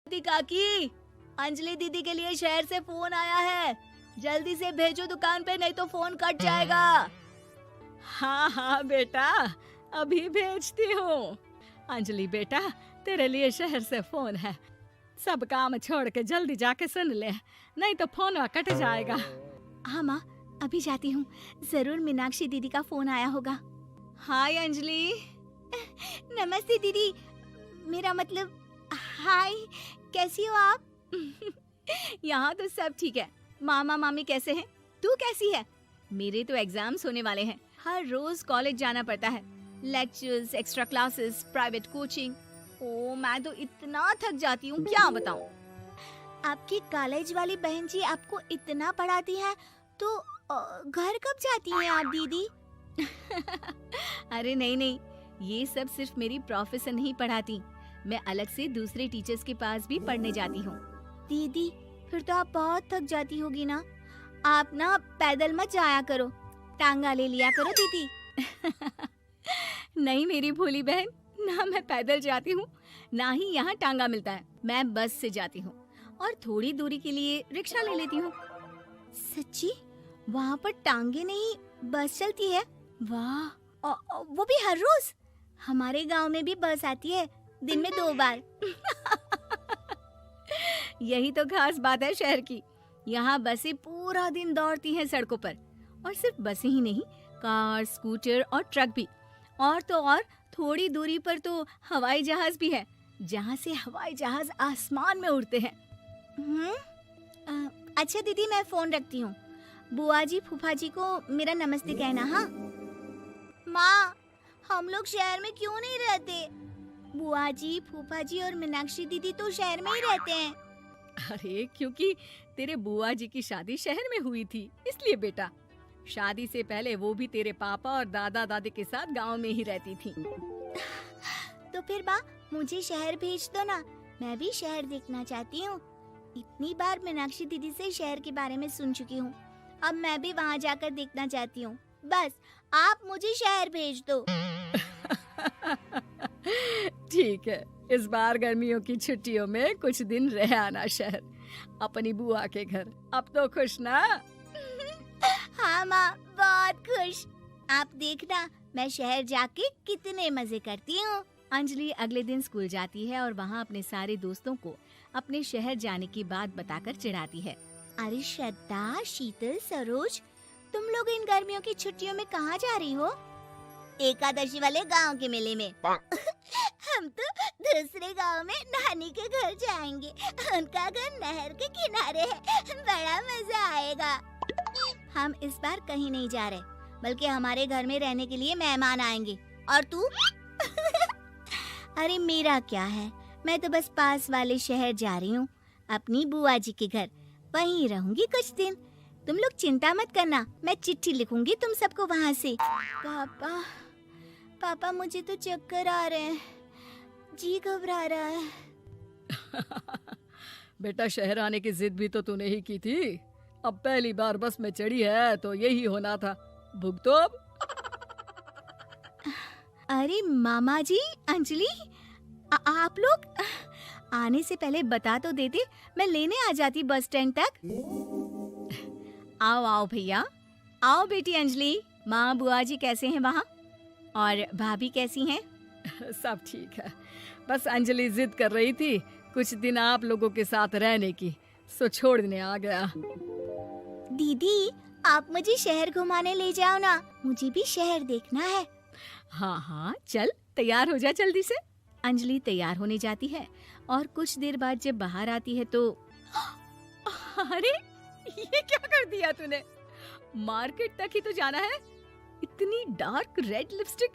दीदी काकी, अंजलि दीदी के लिए शहर से फोन आया है। जल्दी से भेजो दुकान पे, नहीं तो फोन कट जाएगा। हाँ हाँ बेटा, अभी भेजती हूँ। अंजलि बेटा, तेरे लिए शहर से फोन है। सब काम छोड़ के जल्दी जाके सुन ले, नहीं तो फोन कट जाएगा। हाँ माँ, अभी जाती हूँ। जरूर मीनाक्षी दीदी का फोन आया होगा। हाय अंजलि। नमस्ते दीदी, मेरा मतलब हाय, कैसी हो आप? यहाँ तो सब ठीक है। मामा मामी कैसे हैं? तू कैसी है? मेरे तो एग्जाम्स होने वाले हैं। हर रोज कॉलेज जाना पड़ता है। Lectures, extra classes, private coaching. ओ, मैं तो इतना थक जाती हूँ, क्या बताऊँ। आपकी कॉलेज वाली बहन जी आपको इतना पढ़ाती हैं, तो घर कब जाती हैं आप दीदी? अरे नहीं नहीं, ये सब सिर्फ मेरी प्रोफेसर नहीं पढ़ाती। मैं अलग से दूसरे टीचर्स के पास भी पढ़ने जाती हूँ। दीदी, फिर तो आप बहुत थक जाती होगी ना। आप ना पैदल मत जाया करो, टांगा ले लिया करो दीदी। नहीं मेरी भोली बहन, ना मैं पैदल जाती हूँ, ना ही यहाँ टांगा मिलता है। मैं बस से जाती हूँ और थोड़ी दूरी के लिए रिक्शा ले लेती हूँ। सच्ची? वहाँ पर टांगे नहीं, बस चलती है? वाह, वो भी हर रोज? हमारे गांव में भी बस आती है, दिन में 2 बार। यही तो खास बात है शहर की। यहाँ बसें पूरा दिन दौड़ती हैं सड़कों पर। और सिर्फ बसें ही नहीं, कार, स्कूटर और ट्रक भी। और तो और थोड़ी दूरी पर तो हवाई जहाज भी है, जहाँ से हवाई जहाज आसमान में उड़ते हैं। अच्छा दीदी, मैं फोन रखती हूँ। बुआ जी, फूफा जी को मेरा नमस्ते कहना। हाँ माँ, हम लोग शहर में क्यों नहीं रहते? बुआ जी, फूफा जी और मीनाक्षी दीदी तो शहर में ही रहते हैं। अरे क्योंकि तेरे बुआ जी की शादी शहर में हुई थी, इसलिए बेटा। शादी से पहले वो भी तेरे पापा और दादा दादी के साथ गांव में ही रहती थी। तो फिर बा, मुझे शहर भेज दो ना, मैं भी शहर देखना चाहती हूँ। इतनी बार मीनाक्षी दीदी से शहर के बारे में सुन चुकी हूँ, अब मैं भी वहाँ जाकर देखना चाहती हूँ। बस आप मुझे शहर भेज दो। ठीक है, इस बार गर्मियों की छुट्टियों में कुछ दिन रह आना शहर, अपनी बुआ के घर। अब तो खुश ना? हाँ माँ, बहुत खुश। आप देखना, मैं शहर जाके कितने मजे करती हूँ। अंजलि अगले दिन स्कूल जाती है और वहाँ अपने सारे दोस्तों को अपने शहर जाने की बात बताकर चिढ़ाती है। अरे श्रद्धा, शीतल, सरोज, तुम लोग इन गर्मियों की छुट्टियों में कहाँ जा रही हो? एकादशी वाले गांव के मेले में। हम तो दूसरे गांव में नानी के घर जाएंगे। उनका घर नहर के किनारे है, बड़ा मजा आएगा। हम इस बार कहीं नहीं जा रहे, बल्कि हमारे घर में रहने के लिए मेहमान आएंगे। और तू? अरे मेरा क्या है, मैं तो बस पास वाले शहर जा रही हूँ, अपनी बुआ जी के घर। वहीं रहूंगी कुछ दिन। तुम लोग चिंता मत करना, मैं चिट्ठी लिखूंगी तुम सबको वहाँ से। पापा, मुझे तो चक्कर आ रहे हैं, जी घबरा रहा है। बेटा, शहर आने की जिद भी तो तूने ही की थी। अब पहली बार बस में चढ़ी है तो यही होना था। भुगतो अब। अरे मामा जी, अंजलि, आप लोग आने से पहले बता तो देते, मैं लेने आ जाती बस स्टैंड तक। आओ आओ भैया, आओ बेटी अंजलि। माँ बुआ जी कैसे हैं वहाँ? और भाभी कैसी हैं? सब ठीक है, बस अंजलि जिद कर रही थी कुछ दिन आप लोगों के साथ रहने की, सो छोड़ने आ गया। दीदी, आप मुझे शहर घुमाने ले जाओ ना, मुझे भी शहर देखना है। हाँ हाँ, चल तैयार हो जा जल्दी से। अंजलि तैयार होने जाती है और कुछ देर बाद जब बाहर आती है तो अरे ये क्या कर दिया तूने? मार्केट तक ही तो जाना है। इतनी डार्क रेड लिपस्टिक,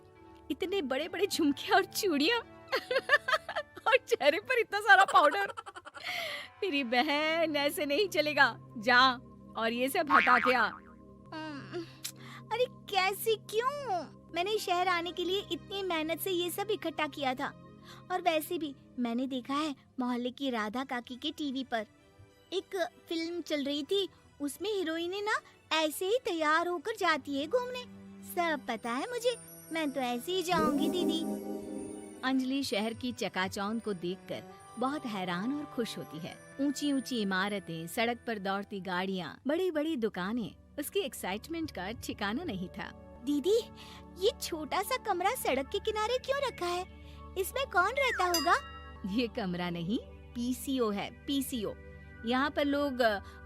इतने बड़े बड़े झुमके और चूड़ियां और चेहरे पर इतना सारा पाउडर। मेरी बहन, ऐसे नहीं चलेगा। जा और ये सब हटा के आ। अरे कैसे, क्यों? मैंने शहर आने के लिए इतनी मेहनत से ये सब इकट्ठा किया था। और वैसे भी मैंने देखा है मोहल्ले की राधा काकी के टीवी पर एक फिल्म चल रही थी, उसमें हीरोइन ना ऐसे ही तैयार होकर जाती है घूमने। सब पता है मुझे, मैं तो ऐसे ही जाऊंगी दीदी। अंजलि शहर की चकाचौंध को देखकर बहुत हैरान और खुश होती है। ऊंची ऊंची इमारतें, सड़क पर दौड़ती गाड़ियाँ, बड़ी बड़ी दुकानें, उसकी एक्साइटमेंट का ठिकाना नहीं था। दीदी, ये छोटा सा कमरा सड़क के किनारे क्यों रखा है? इसमें कौन रहता होगा? ये कमरा नहीं, पीसीओ है, पीसीओ। यहाँ पर लोग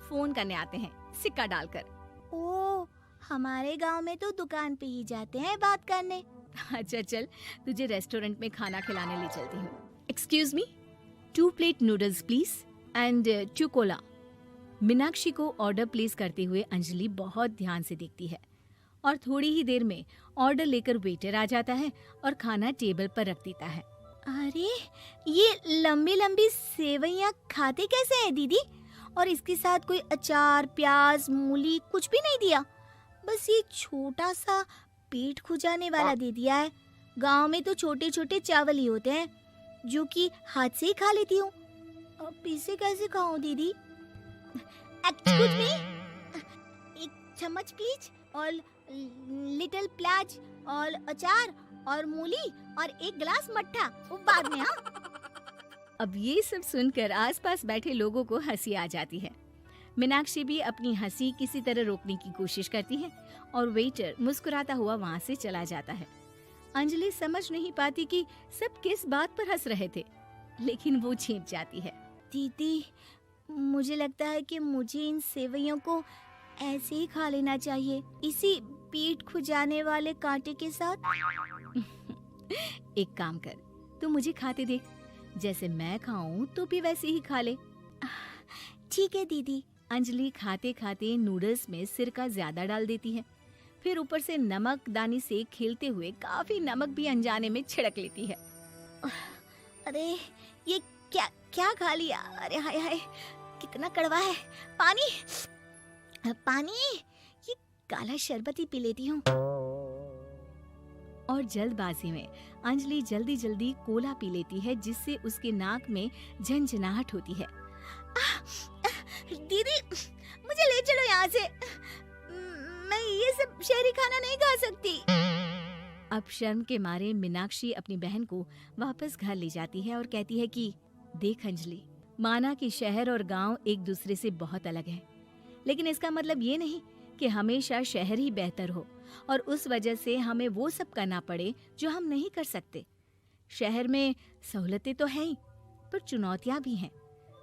फोन करने आते हैं, सिक्का डालकर। ओ, हमारे गांव में तो दुकान पे ही जाते हैं बात करने। अच्छा चल, तुझे रेस्टोरेंट में खाना खिलाने ले चलती हूँ। Excuse me, 2 plate noodles please and 2 Cola. Meenakshi को ऑर्डर प्लेस करते हुए अंजलि बहुत ध्यान से देखती है और थोड़ी ही देर में ऑर्डर लेकर वेटर आ जाता है और खाना टेबल पर रख देता है। अरे, ये लंबी लंबी सेवइयाँ खाते कैसे हैं दीदी? और इसके साथ कोई अचार, प्याज, मूली कुछ भी नहीं दिया, बस ये छोटा सा पेट खुजाने वाला दे दिया है। गांव में तो छोटे छोटे चावल ही होते हैं जो कि हाथ से ही खा लेती हूँ। अब इसे कैसे खाऊं दीदी? एक्सक्यूज मी, एक चम्मच प्लीज, और लिटिल प्याज और अचार और मूली और एक गिलास मट्ठा, वो बाद में। हाँ, अब ये सब सुनकर आसपास बैठे लोगों को हंसी आ जाती है। मीनाक्षी भी अपनी हंसी किसी तरह रोकने की कोशिश करती है और वेटर मुस्कुराता हुआ वहाँ से चला जाता है। अंजलि समझ नहीं पाती कि सब किस बात पर हंस रहे थे, लेकिन वो छिप जाती है। दीदी, मुझे लगता है कि मुझे इन सेवइयों को ऐसे ही खा लेना चाहिए, इसी पेट खुजाने वाले कांटे के साथ। एक काम कर, तू मुझे खाते देख, जैसे मैं खाऊं तो भी वैसे ही खा ले। ठीक है दीदी। अंजलि खाते खाते नूडल्स में सिरका ज्यादा डाल देती है, फिर ऊपर से नमक दानी से खेलते हुए काफी नमक भी अनजाने में छिड़क लेती है। अरे, ये क्या क्या खा लिया? अरे हाय हाय, कितना कड़वा है। पानी, पानी, ये काला शरबत ही पी लेती हूँ। और जल्दबाजी में अंजलि जल्दी जल्दी कोला पी लेती है, जिससे उसके नाक में झंझनाहट होती है। दीदी, मुझे ले चलो यहाँ से। मैं ये सब शहरी खाना नहीं खा सकती। अब शर्म के मारे मीनाक्षी अपनी बहन को वापस घर ले जाती है और कहती है कि देख अंजलि, माना कि शहर और गांव एक दूसरे से बहुत अलग है, लेकिन इसका मतलब ये नहीं कि हमेशा शहर ही बेहतर हो और उस वजह से हमें वो सब करना पड़े जो हम नहीं कर सकते। शहर में सहूलतें तो हैं ही, पर चुनौतियां भी हैं।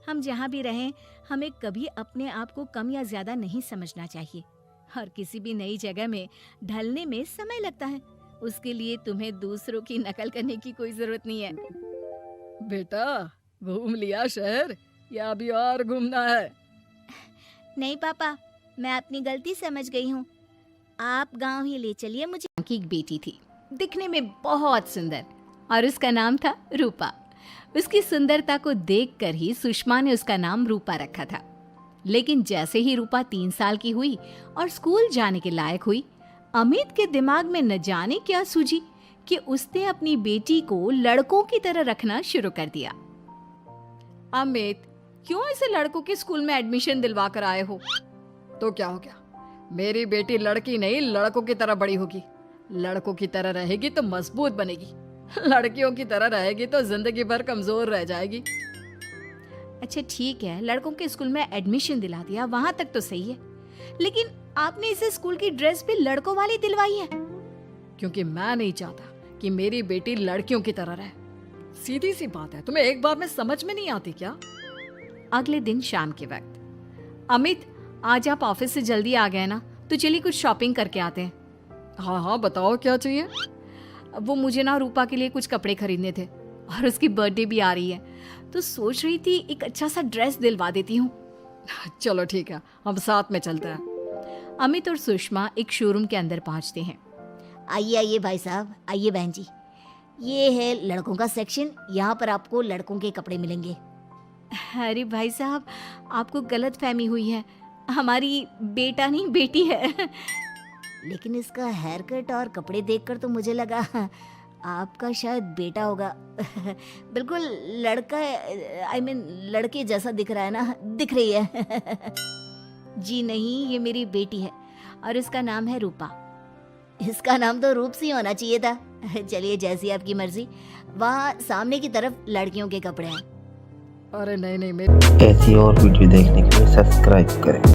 हम जहाँ भी रहें, हमें कभी अपने आप को कम या ज्यादा नहीं समझना चाहिए। और किसी भी नई जगह में ढलने में समय लगता है, उसके लिए तुम्हें दूसरों की नकल करने की कोई जरूरत नहीं है। बेटा, घूम लिया शहर या अभी और घूमना है? नहीं पापा, मैं अपनी गलती समझ गई हूँ। आप गांव ही ले चलिए मुझे। की एक बेटी थी, दिखने में बहुत सुंदर, और उसका नाम था रूपा। उसकी सुंदरता को देखकर ही सुषमा ने उसका नाम रूपा रखा था। लेकिन जैसे ही रूपा 3 साल की हुई और स्कूल जाने के लायक हुई, अमित के दिमाग में न जाने क्या सूझी कि उसने अपनी बेटी को लड़कों की तरह रखना शुरू कर दिया। अमित, क्यों इसे लड़कों के स्कूल में एडमिशन दिलवा कर आए हो? तो क्या हो गया, मेरी बेटी लड़की नहीं लड़कों की तरह बड़ी होगी। लड़कों की तरह रहेगी तो मजबूत बनेगी, लड़कियों की तरह रहेगी तो जिंदगी भर कमजोर रह जाएगी। अच्छा ठीक है, लड़कों के स्कूल में एडमिशन दिला दिया, वहाँ तक तो सही है, लेकिन आपने इसे स्कूल की ड्रेस भी लड़कों वाली दिलवाई है। क्योंकि मैं नहीं चाहता कि मेरी बेटी लड़कियों की तरह रहे। सीधी सी बात है, तुम्हें एक बार में समझ में नहीं आती क्या? अगले दिन शाम के वक्त, अमित आज आप ऑफिस से जल्दी आ गए ना, तो चलिए कुछ शॉपिंग करके आते हैं। हाँ हाँ, बताओ क्या चाहिए? वो मुझे ना रूपा के लिए कुछ कपड़े खरीदने थे और उसकी बर्थडे भी आ रही है, तो सोच रही थी एक अच्छा सा ड्रेस दिलवा देती हूँ। चलो ठीक है, हम साथ में चलते हैं। अमित और सुषमा एक शोरूम के अंदर पहुँचते हैं। आइए आइए भाई साहब, आइए बहन जी, ये है लड़कों का सेक्शन। यहाँ पर आपको लड़कों के कपड़े मिलेंगे। अरे भाई साहब, आपको गलत फहमी हुई है, हमारी बेटा नहीं बेटी है। लेकिन इसका हेयर कट और कपड़े देखकर तो मुझे लगा आपका शायद बेटा होगा। बिल्कुल लड़का, आई मीन लड़के जैसा दिख रहा है ना, दिख रही है। जी नहीं, ये मेरी बेटी है और इसका नाम है रूपा। इसका नाम तो रूप सी होना चाहिए था। चलिए जैसी आपकी मर्जी। वहाँ सामने की तरफ लड़कियों के कपड़े हैं। अरे नहीं नहीं मेरी ऐसी और वीडियो देखने के लिए सब्सक्राइब करें।